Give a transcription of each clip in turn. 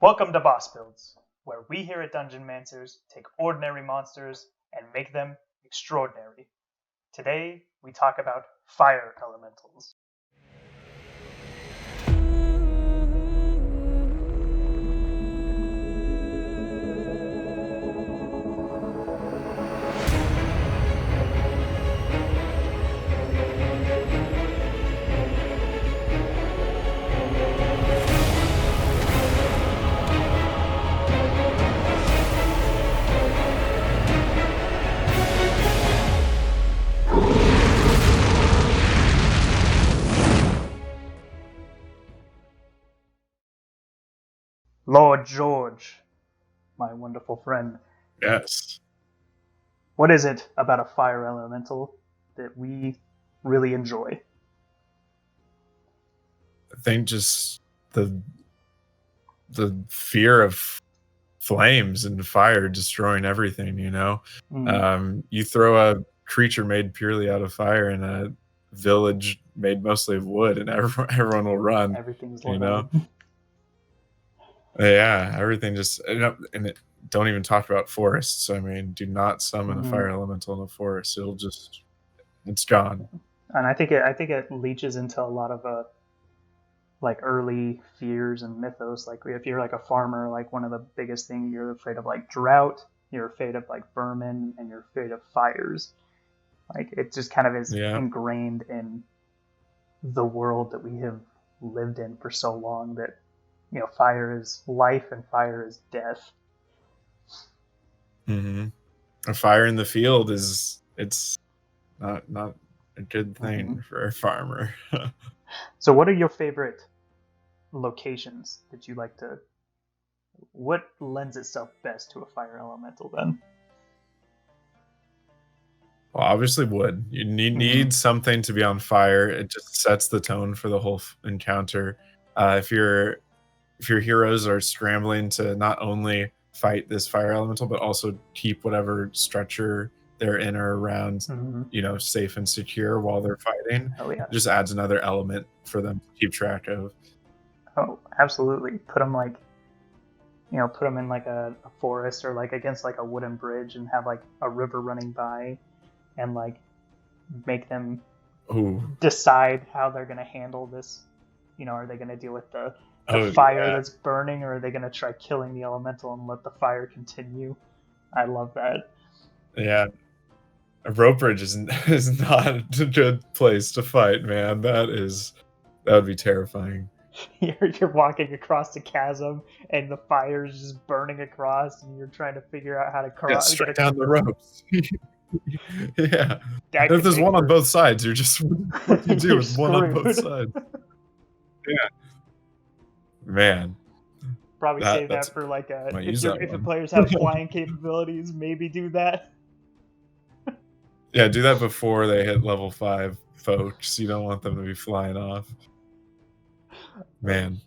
Welcome to Boss Builds, where we here at Dungeonmancers take ordinary monsters and make them extraordinary. Today, we talk about fire elementals. Lord George, my wonderful friend. Yes. What is it about a fire elemental that we really enjoy? I think just the fear of flames and fire destroying everything, you know? You throw a creature made purely out of fire in a village made mostly of wood and everyone will run. Everything's you know? Yeah, everything just and it, don't even talk about forests. I mean, do not summon a fire elemental in a forest. It's gone. And I think it leaches into a lot of like early fears and mythos. Like if you're like a farmer, like one of the biggest things, you're afraid of like drought, you're afraid of like vermin, and you're afraid of fires. Like it just kind of is ingrained in the world that we have lived in for so long that, you know, fire is life and fire is death. A fire in the field it's not a good thing for a farmer. So what are your favorite locations that you like to... What lends itself best to a fire elemental then? Well, obviously wood. You need something to be on fire. It just sets the tone for the whole encounter. If your heroes are scrambling to not only fight this fire elemental, but also keep whatever structure they're in or around, you know, safe and secure while they're fighting. It just adds another element for them to keep track of. Oh, absolutely. Put them like, you know, put them in like a forest or like against like a wooden bridge and have like a river running by and like make them decide how they're going to handle this. You know, are they going to deal with the fire that's burning, or are they going to try killing the elemental and let the fire continue? I love that. Yeah. A rope bridge is not a good place to fight, man. That would be terrifying. You're walking across the chasm and the fire is just burning across, and you're trying to figure out how to cross. Straight down the ropes. Yeah. If there's one on both sides, you're just what do you do with one on both sides? Yeah. Man. Probably save that for like if the players have flying capabilities, maybe do that. Yeah, do that before they hit level 5, folks. You don't want them to be flying off. Man.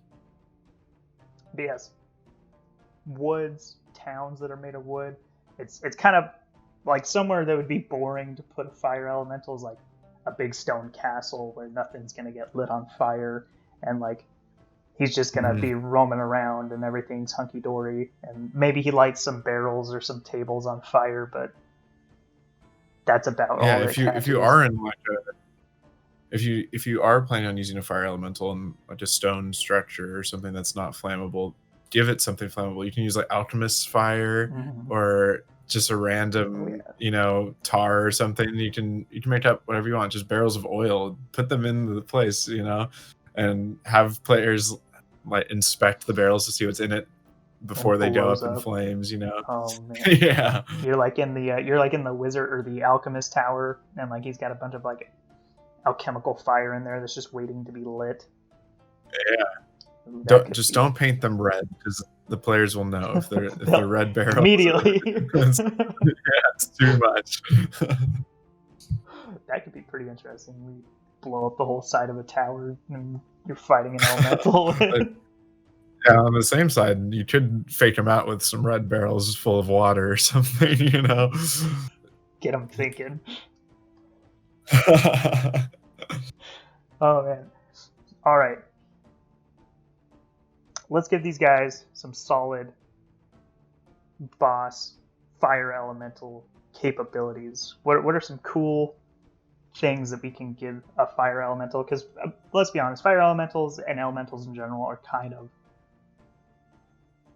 But yes. Woods, towns that are made of wood. It's kind of like somewhere that would be boring to put a fire elemental is like a big stone castle where nothing's gonna get lit on fire, and like he's just gonna be roaming around and everything's hunky dory, and maybe he lights some barrels or some tables on fire, but that's about all. Yeah, if you are in like a if you are planning on using a fire elemental in like a stone structure or something that's not flammable, give it something flammable. You can use like alchemist's fire or just a random, you know, tar or something. You can make up whatever you want, just barrels of oil, put them in the place, you know, and have players like inspect the barrels to see what's in it before they go up in flames, you know. Oh man. Yeah. You're like in the wizard or the alchemist tower, and like he's got a bunch of like alchemical fire in there that's just waiting to be lit. Yeah. Don't paint them red, because the players will know if they're red barrels immediately. It's too much. That could be pretty interesting. We blow up the whole side of a tower and you're fighting an elemental. Yeah, on the same side, you could fake them out with some red barrels full of water or something, you know. Get them thinking. Oh man. All right. let's give these guys some solid boss fire elemental capabilities. What are some cool things that we can give a fire elemental? Because let's be honest, fire elementals and elementals in general are kind of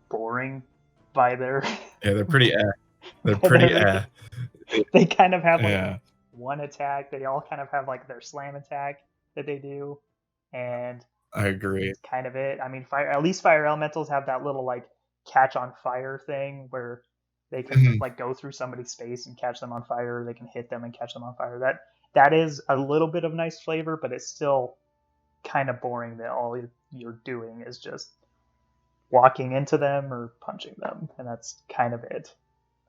boring by their Yeah, they're pretty They're pretty They kind of have like one attack. They all kind of have like their slam attack that they do, and I agree. that's kind of it. I mean, at least fire elementals have that little like catch on fire thing where they can like go through somebody's space and catch them on fire, or they can hit them and catch them on fire. That is a little bit of nice flavor, but it's still kind of boring that all you're doing is just walking into them or punching them, and that's kind of it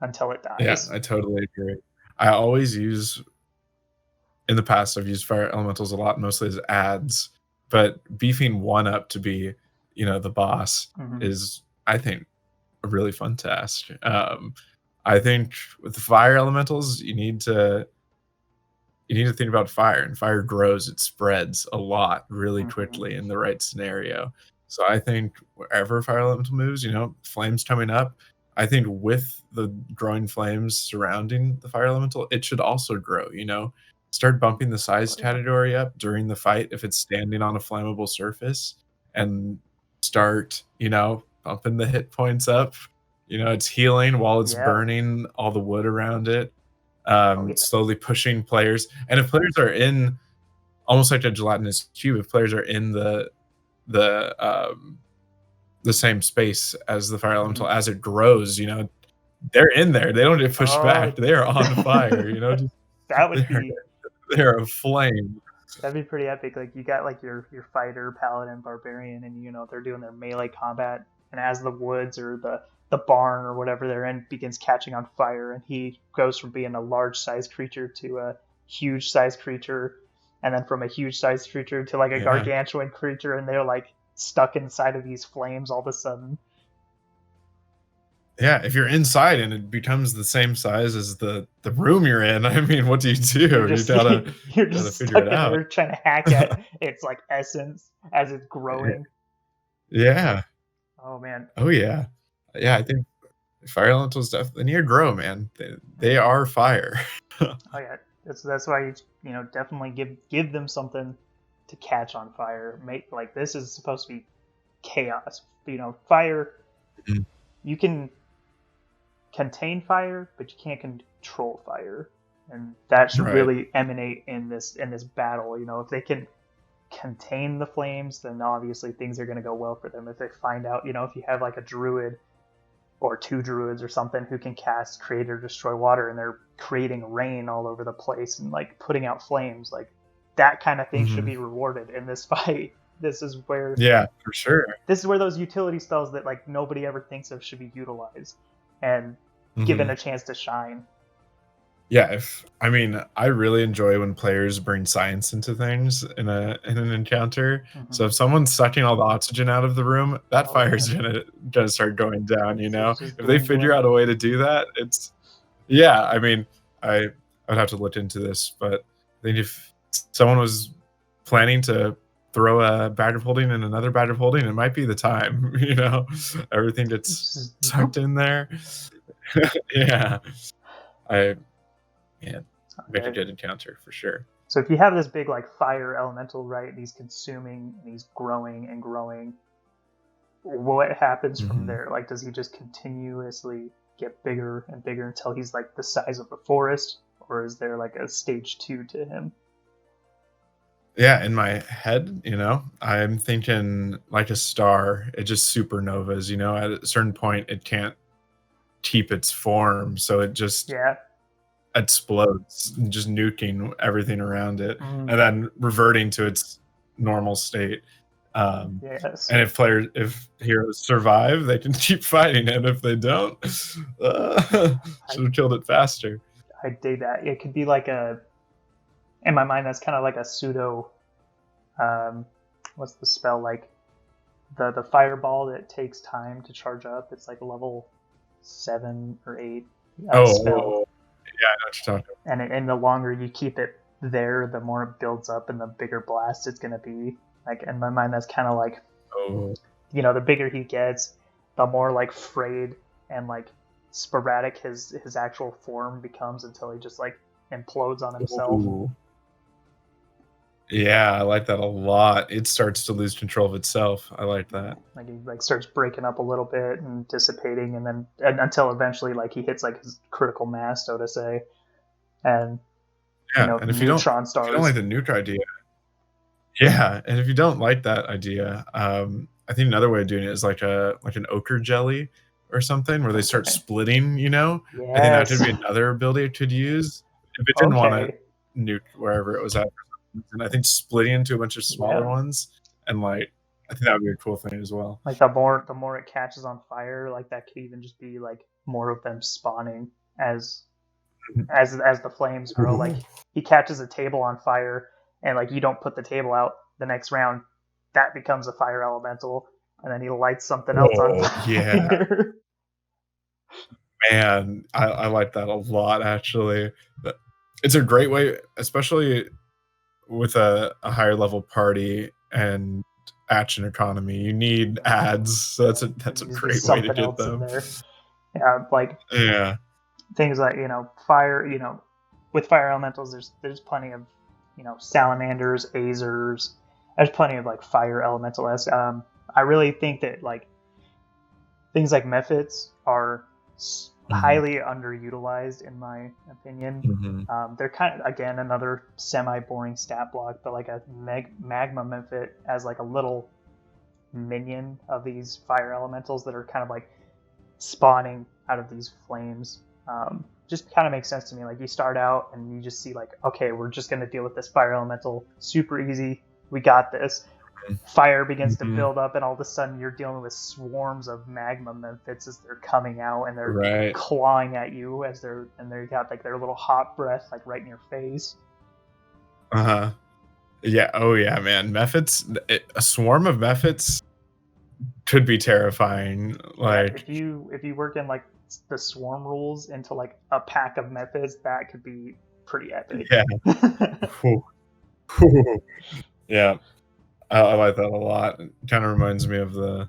until it dies. Yeah, I totally agree. I always in the past, I've used fire elementals a lot, mostly as ads, but beefing one up to be, the boss is, I think, a really fun task. I think with the fire elementals, you need to think about fire, and fire grows, it spreads a lot really quickly in the right scenario. So I think wherever fire elemental moves, flames coming up, I think with the growing flames surrounding the fire elemental, it should also grow, Start bumping the size category up during the fight if it's standing on a flammable surface, and start, bumping the hit points up. It's healing while it's burning all the wood around it. Slowly pushing players. And if players are in, almost like a gelatinous cube, if players are in the same space as the fire elemental as it grows, they're in there. They don't get pushed back. They are on fire. That would be. They're aflame. That'd be pretty epic. Like you got like your fighter, paladin, barbarian, and they're doing their melee combat, and as the woods or the barn or whatever they're in begins catching on fire, and he goes from being a large sized creature to a huge sized creature, and then from a huge sized creature to like a gargantuan creature, and they're like stuck inside of these flames all of a sudden. Yeah, if you're inside and it becomes the same size as the room you're in, I mean, what do you do? You're just gotta figure it out. You're trying to hack at its like essence as it's growing. Yeah. Oh man. Oh yeah. Yeah, I think fire elementals definitely need to grow, man. They are fire. Oh yeah. That's why you definitely give them something to catch on fire. Like this is supposed to be chaos. Fire. You can contain fire, but you can't control fire, and that should really emanate in this battle. If they can contain the flames, then obviously things are going to go well for them. If they find out, if you have like a druid or two druids or something who can cast create or destroy water, and they're creating rain all over the place and like putting out flames, like that kind of thing should be rewarded in this fight. This is where for sure. This is where those utility spells that like nobody ever thinks of should be utilized and given a chance to shine. Yeah, I really enjoy when players bring science into things in an encounter. So if someone's sucking all the oxygen out of the room, that fire's gonna start going down. If they figure out a way to do that, I would have to look into this, but I think if someone was planning to throw a bag of holding and another bag of holding, it might be the time. Everything gets sucked in there. Make a good encounter for sure. So if you have this big like fire elemental, right, and he's consuming and he's growing and growing, what happens from there? Like, does he just continuously get bigger and bigger until he's like the size of the forest, or is there like a stage 2 to him? Yeah, in my head, I'm thinking like a star. It just supernovas. At a certain point, it can't keep its form, so it just explodes, just nuking everything around it, and then reverting to its normal state. And if heroes survive, they can keep fighting, and if they don't, should have killed it faster. I dig that. It could be like in my mind, that's kind of like a pseudo. What's the spell like? The fireball that takes time to charge up. It's like level 7 or 8. Spell. Yeah, I know what you're talking about. And the longer you keep it there, the more it builds up, and the bigger blast it's gonna be. Like in my mind, that's kind of like the bigger he gets, the more like frayed and like sporadic his actual form becomes until he just like implodes on himself. Ooh. Yeah, I like that a lot. It starts to lose control of itself. I like that. Like he like starts breaking up a little bit and dissipating, and then until eventually like he hits like his critical mass, so to say, and and if you don't like the nuke idea, and if you don't like that idea, I think another way of doing it is like an ochre jelly or something where they start splitting. Yes. I think that could be another ability it could use if it didn't want to nuke wherever it was at. And I think splitting into a bunch of smaller ones, and like I think that would be a cool thing as well. Like the more it catches on fire, like that could even just be like more of them spawning as the flames grow. Like he catches a table on fire, and like you don't put the table out the next round, that becomes a fire elemental, and then he lights something else on fire. Yeah. Man, I like that a lot actually. It's a great way, especially with a higher level party and action economy. You need ads, so that's a great way to get them. Yeah, things like fire. With fire elementals, there's plenty of salamanders, azers. There's plenty of like fire elemental. I really think that like things like mephits are highly underutilized in my opinion. They're kind of, again, another semi-boring stat block, but like a magma mephit as like a little minion of these fire elementals that are kind of like spawning out of these flames just kind of makes sense to me. Like you start out and you just see like, okay, we're just going to deal with this fire elemental, super easy, we got this. Fire begins to build up, and all of a sudden you're dealing with swarms of magma mephits as they're coming out, and they're clawing at you as they got like their little hot breath like right in your face. Yeah. Oh yeah, man. Mephits. A swarm of mephits could be terrifying. Like if you work in like the swarm rules into like a pack of mephits, that could be pretty epic. Yeah. I like that a lot. It kind of reminds me of the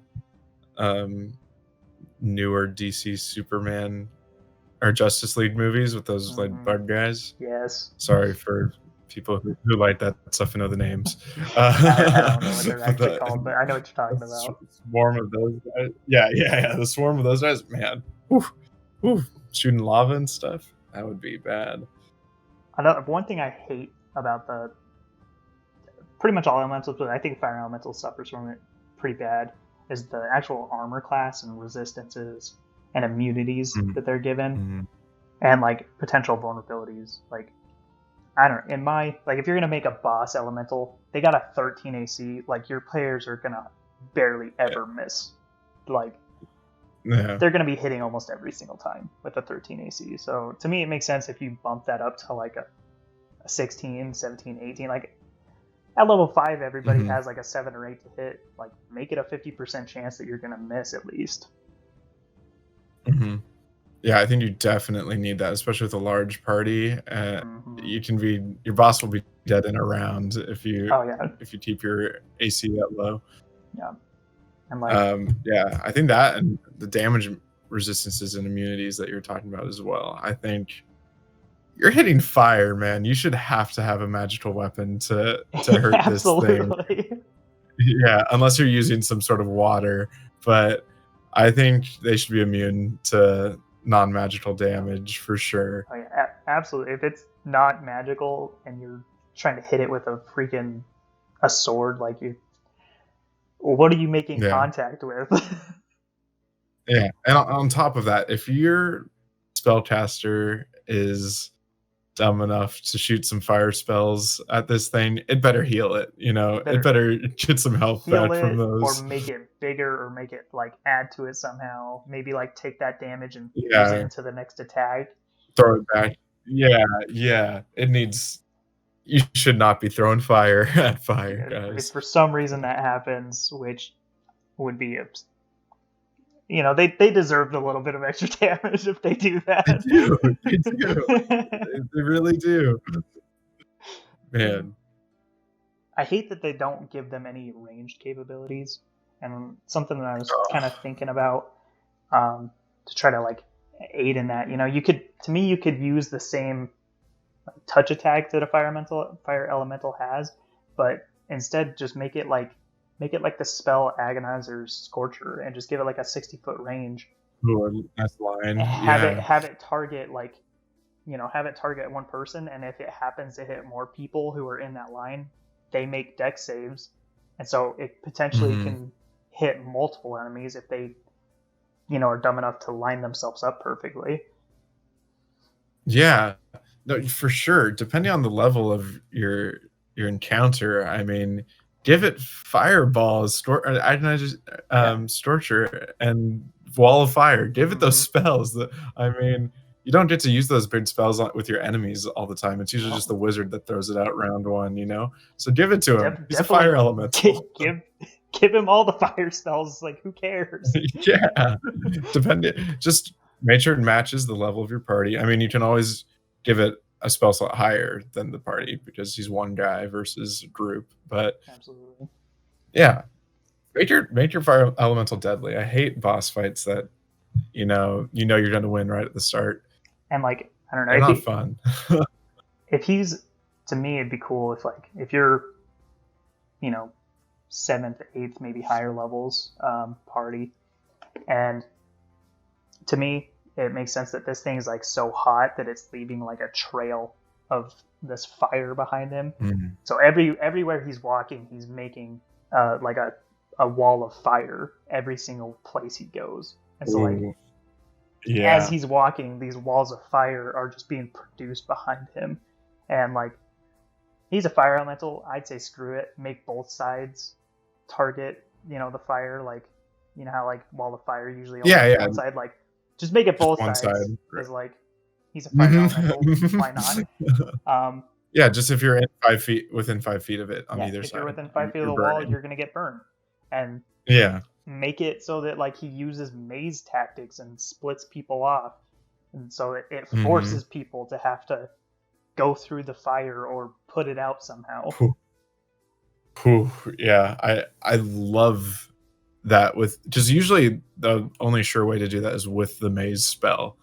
newer DC Superman or Justice League movies with those like bug guys. Yes. Sorry for people who like that stuff and know the names. I don't know what they're actually called, but I know what you're talking about. Swarm of those guys. Yeah. The swarm of those guys, man. Shooting lava and stuff. That would be bad. One thing I hate about pretty much all elementals, but I think fire elemental suffers from it pretty bad, is the actual armor class and resistances and immunities that they're given, and like potential vulnerabilities. Like I don't know, if you're gonna make a boss elemental, they got a 13 AC. Like your players are gonna barely ever miss. Like they're gonna be hitting almost every single time with a 13 AC. So to me, it makes sense if you bump that up to like a 16, 17, 18. Like at level 5, everybody has like a 7 or 8 to hit. Like, make it a 50% chance that you're going to miss at least. Yeah, I think you definitely need that, especially with a large party. Your boss will be dead in a round if you keep your AC that low. Yeah, and I think that and the damage resistances and immunities that you're talking about as well. I think. You're hitting fire, man. You should have to have a magical weapon to hurt this thing. Yeah, unless you're using some sort of water. But I think they should be immune to non-magical damage for sure. Oh, yeah, absolutely. If it's not magical and you're trying to hit it with a sword, like what are you making contact with? Yeah, and on top of that, if your spellcaster is dumb enough to shoot some fire spells at this thing, it better heal it. It better get some health back from those, or make it bigger, or make it like add to it somehow. Maybe like take that damage and use it into the next attack. Throw it back. Yeah. It needs. You should not be throwing fire at fire, guys. If for some reason that happens, which would be they deserved a little bit of extra damage if they do that. They do. They really do. Man. I hate that they don't give them any ranged capabilities. And something that I was kind of thinking about to try to like aid in that, you could use the same touch attack that a fire elemental has, but instead just make it like the spell Agonizer's Scorcher and just give it like a 60-foot range. Ooh, nice line. Have it target have it target one person, and if it happens to hit more people who are in that line, they make dex saves, and so it potentially can hit multiple enemies if they are dumb enough to line themselves up perfectly. Yeah, no, for sure. Depending on the level of your encounter, I mean, give it fireballs, Storcher, and wall of fire. Give it those spells. I mean, you don't get to use those big spells with your enemies all the time. It's usually just the wizard that throws it out round one, So give it to him. He's a fire elemental. Give him all the fire spells. Like, who cares? Yeah, just make sure it matches the level of your party. I mean, you can always give it a spell slot higher than the party because he's one guy versus a group. But absolutely, yeah, make your fire elemental deadly. I hate boss fights that you're going to win right at the start. And like, I don't know, they're not fun. To me, it'd be cool if you're 7th, 8th, maybe higher levels party, and to me it makes sense that this thing is like so hot that it's leaving like a trail of this fire behind him. So everywhere he's walking, he's making like a wall of fire every single place he goes. And so as he's walking, these walls of fire are just being produced behind him. And like, he's a fire elemental. I'd say screw it. Make both sides target, the fire. Like, how like wall of fire usually only one side. Like, just make it both sides. Is like, he's a fire elemental. Why not? Yeah, just if you're within 5 feet of it on either side. If you're within 5 feet of the wall, you're gonna get burned. And make it so that like he uses maze tactics and splits people off, and so it forces people to have to go through the fire or put it out somehow. Yeah, I love that. With just usually the only sure way to do that is with the maze spell,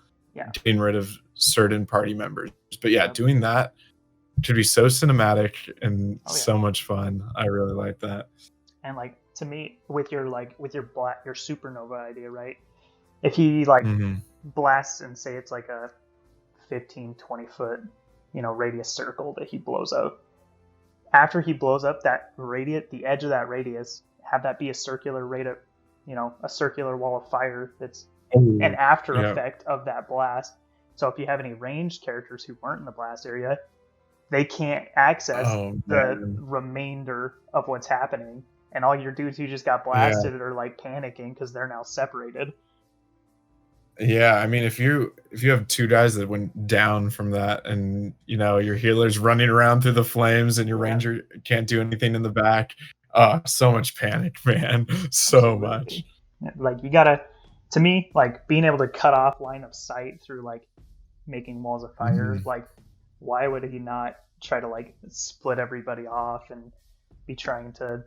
getting rid of certain party members. But doing that could be so cinematic and so much fun. I really like that. And like, to me, with your supernova idea, right? If he like blasts and say it's like a 15-20 foot radius circle that he blows up, after he blows up that radius, the edge of that radius, have that be a circular a circular wall of fire that's an after effect of that blast. So if you have any ranged characters who weren't in the blast area, they can't access the remainder of what's happening. And all your dudes who just got blasted are like panicking because they're now separated. Yeah, I mean, if you have two guys that went down from that, and your healer's running around through the flames, and your ranger can't do anything in the back, so much panic, man, so much. Like, you gotta, to me, like being able to cut off line of sight through like making walls of fire. Like, why would he not try to like split everybody off and be trying to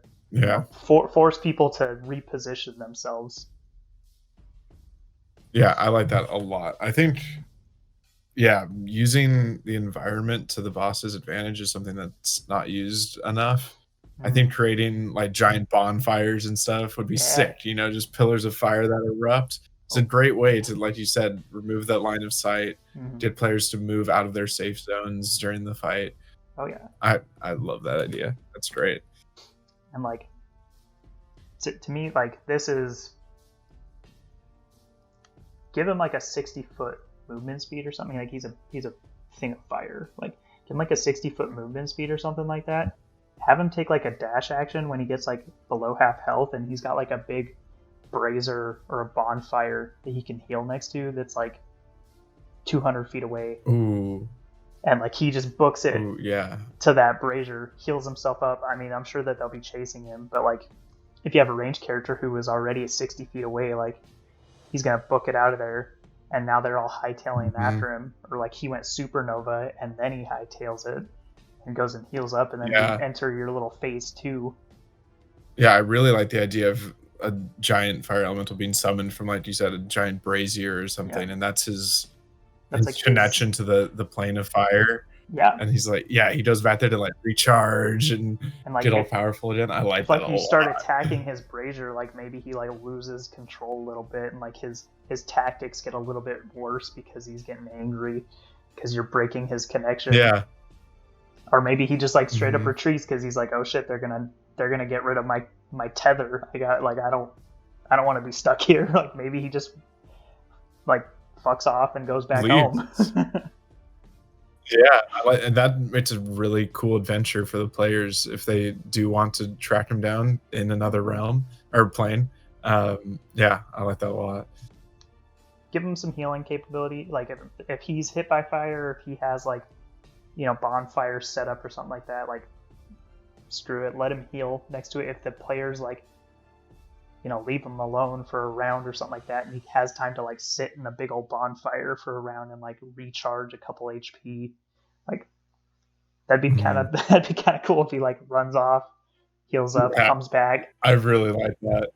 force people to reposition themselves? Yeah, I like that a lot. I think, using the environment to the boss's advantage is something that's not used enough. I think creating like giant bonfires and stuff would be sick, just pillars of fire that erupt. It's a great way to, like you said, remove that line of sight, get players to move out of their safe zones during the fight. Oh yeah. I love that idea. That's great. And like, to me, like, this is, give him like a 60-foot movement speed or something. Like, he's a thing of fire. Like, give him like a 60-foot movement speed or something like that. Have him take like a dash action when he gets like below half health, and he's got like a big brazier or a bonfire that he can heal next to that's like 200 feet away. Ooh. And like, he just books it to that brazier, heals himself up. I mean, I'm sure that they'll be chasing him, but like, if you have a ranged character who was already 60 feet away, like, he's gonna book it out of there, and now they're all hightailing after him. Or like, he went supernova and then he hightails it and goes and heals up, and then you enter your little phase 2. Yeah, I really like the idea of a giant fire elemental being summoned from, like you said, a giant brazier or something, and that's his like connection to the plane of fire. Yeah. And he's like, he goes back there to like recharge and like get all powerful again. I like that. Like you start attacking his brazier, like maybe he like loses control a little bit, and like his tactics get a little bit worse because he's getting angry because you're breaking his connection. Yeah. Or maybe he just like straight up retreats because he's like, oh shit, they're gonna get rid of my tether. I don't want to be stuck here. Like maybe he just like fucks off and goes back home. Yeah, and that makes a really cool adventure for the players if they do want to track him down in another realm or plane. Yeah, I like that a lot. Give him some healing capability. Like if he's hit by fire, if he has like, bonfire set up or something like that, like screw it, let him heal next to it. If the player's like, leave him alone for a round or something like that, and he has time to like sit in a big old bonfire for a round and like recharge a couple HP. Like that'd be kind of cool if he like runs off, heals up, comes back. I really like that,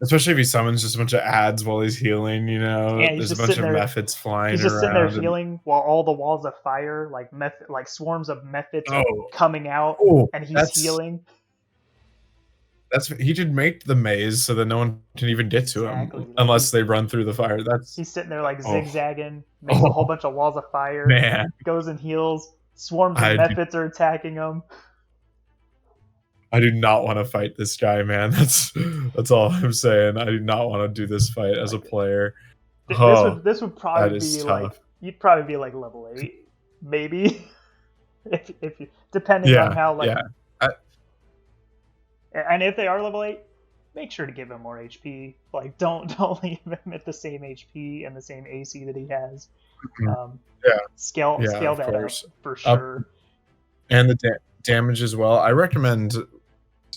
especially if he summons just a bunch of ads while he's healing. There's a bunch of methods flying around. He's just sitting there healing while all the walls of fire, like swarms of methods are coming out, and he's healing. He should make the maze so that no one can even get to him unless they run through the fire. He's sitting there like zigzagging, makes a whole bunch of walls of fire, goes and heals, swarms of methods are attacking him. I do not want to fight this guy, man. That's all I'm saying. I do not want to do this fight as a player. This would probably be tough. Like you'd probably be like level 8, maybe. if you depending on how like. Yeah. And if they are level 8, make sure to give him more HP. Like, don't leave him at the same HP and the same AC that he has. Scale that up for sure. And the damage as well. I recommend,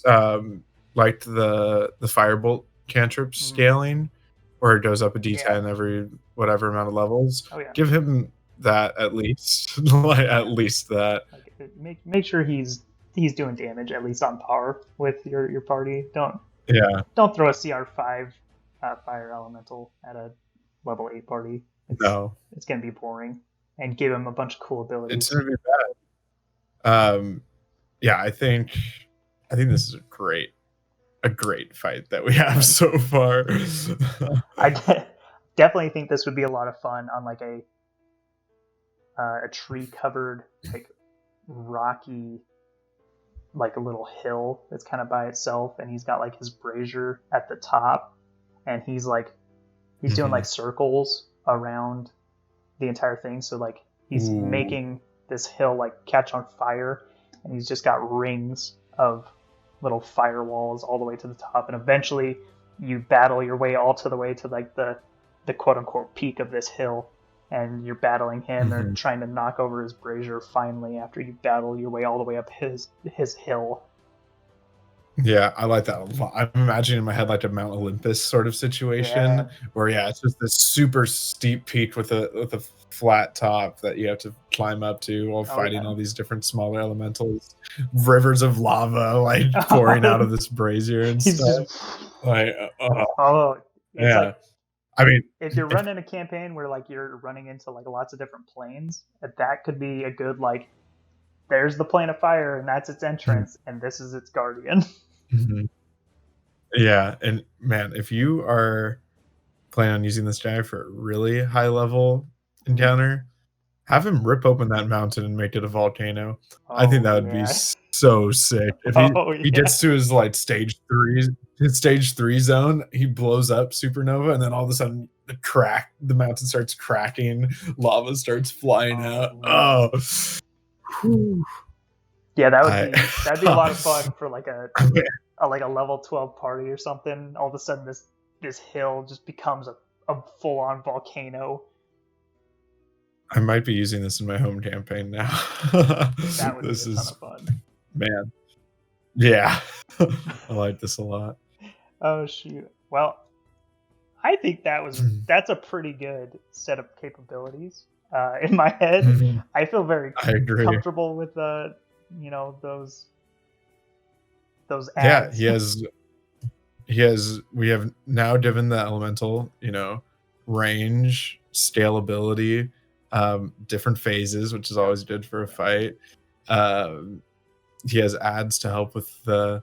like the firebolt cantrip scaling, where it goes up a D10 every whatever amount of levels. Give him that at least, at least that. Like, make sure he's doing damage at least on par with your party. Don't throw a CR5 fire elemental at a level 8 party. It's gonna be boring. And give him a bunch of cool abilities. It's gonna be bad. I think this is a great fight that we have so far. I definitely think this would be a lot of fun on like a tree covered like rocky like a little hill that's kind of by itself, and he's got like his brazier at the top, and he's doing like circles around the entire thing, so like he's making this hill like catch on fire, and he's just got rings of little firewalls all the way to the top, and eventually you battle your way all to the way to like the quote unquote peak of this hill, and you're battling him and trying to knock over his brazier finally after you battle your way all the way up his hill. Yeah, I like that a lot. I'm imagining in my head like a Mount Olympus sort of situation where it's just this super steep peak with a flat top that you have to climb up to while fighting all these different smaller elementals. Rivers of lava like pouring out of this brazier and stuff. I mean, if you're running a campaign where like you're running into like lots of different planes, that could be a good like, there's the plane of fire and that's its entrance and this is its guardian. Yeah, and man, if you are planning on using this guy for a really high level encounter, have him rip open that mountain and make it a volcano. I think that would be so sick. If he gets to his like stage 3 zone, he blows up supernova, and then all of a sudden the mountain starts cracking, lava starts flying out. Yeah, that'd be a lot of fun for like a level 12 party or something. All of a sudden this hill just becomes a full-on volcano. I might be using this in my home campaign now. That would be a ton of fun. Man. Yeah. I like this a lot. Oh shoot. Well, I think that's a pretty good set of capabilities. In my head, I feel very comfortable with those ads. Yeah, he has we have now given the elemental, range, scalability, different phases, which is always good for a fight. He has ads to help with the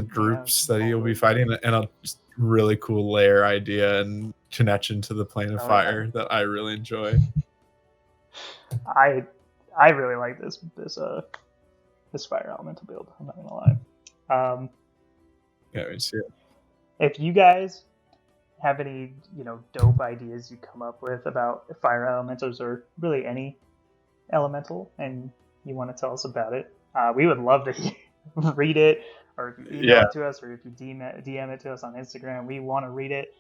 groups that he'll be fighting, and a really cool layer idea and connection to the plane of fire that I really enjoy. I really like this fire elemental build. I'm not gonna lie. Yeah, we see it. If you guys have any dope ideas you come up with about fire elementals or really any elemental, and you want to tell us about it, we would love to read it, or if you email it to us, or if you DM it to us on Instagram. We want to read it.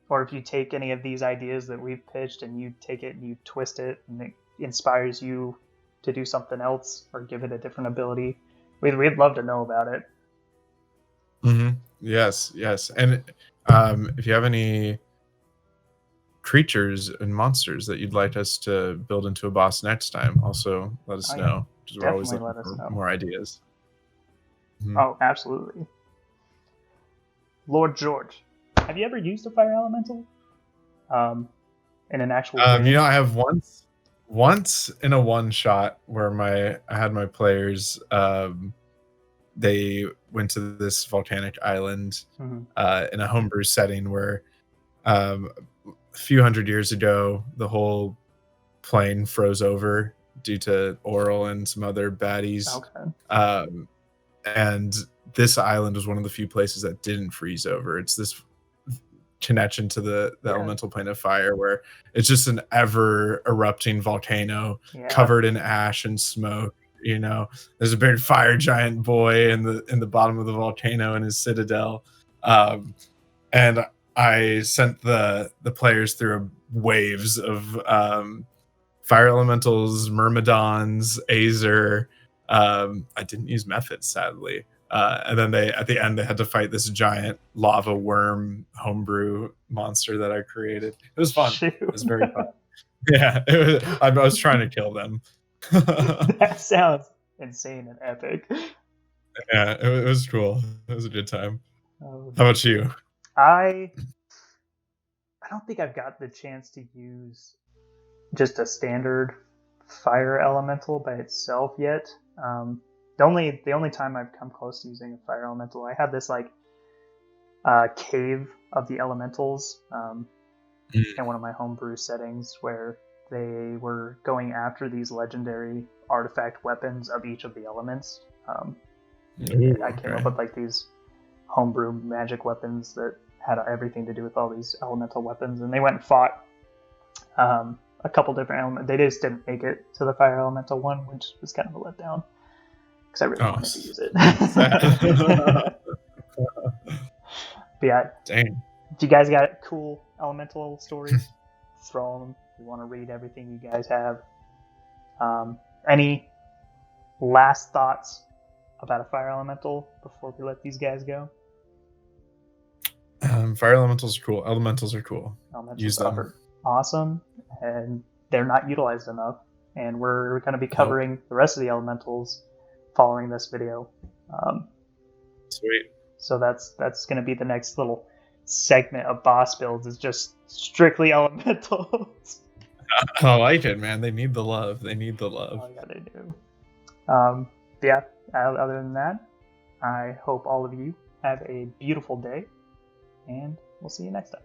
Or if you take any of these ideas that we've pitched and you take it and you twist it and it inspires you to do something else or give it a different ability, we'd love to know about it. Mm-hmm. Yes. And if you have any creatures and monsters that you'd like us to build into a boss next time, also let us know, because we're always looking for more ideas. Mm-hmm. Oh, absolutely. Lord George, have you ever used a fire elemental in an actual game? I have once in a one shot where I had my players, they went to this volcanic island in a homebrew setting where a few hundred years ago the whole plane froze over due to Oral and some other baddies. Okay. And this island was one of the few places that didn't freeze over. It's this connection to the elemental plane of fire where it's just an ever erupting volcano covered in ash and smoke. There's a big fire giant boy in the bottom of the volcano in his citadel, and I sent the players through waves of fire elementals, myrmidons, Azer. I didn't use methods, sadly. And then at the end, they had to fight this giant lava worm homebrew monster that I created. It was fun. Shoot. It was very fun. Yeah, I was trying to kill them. That sounds insane and epic. Yeah, it was cool. It was a good time. How about you? I don't think I've got the chance to use just a standard fire elemental by itself yet. The only time I've come close to using a fire elemental, I had this cave of the elementals in one of my homebrew settings where they were going after these legendary artifact weapons of each of the elements. I came up with these homebrew magic weapons that had everything to do with all these elemental weapons, and they went and fought a couple different elements. They just didn't make it to the fire elemental one, which was kind of a letdown because I really wanted to use it. But yeah, dang. Do you guys got cool elemental stories? Throw them. We want to read everything you guys have. Any last thoughts about a fire elemental before we let these guys go? Fire elementals are cool. Elementals are cool. Use them. Awesome, and they're not utilized enough. And we're going to be covering the rest of the elementals following this video. Sweet. So that's going to be the next little segment of boss builds, is just strictly elementals. I like it, man. They need the love. Oh yeah, they do. Yeah, other than that, I hope all of you have a beautiful day, and we'll see you next time.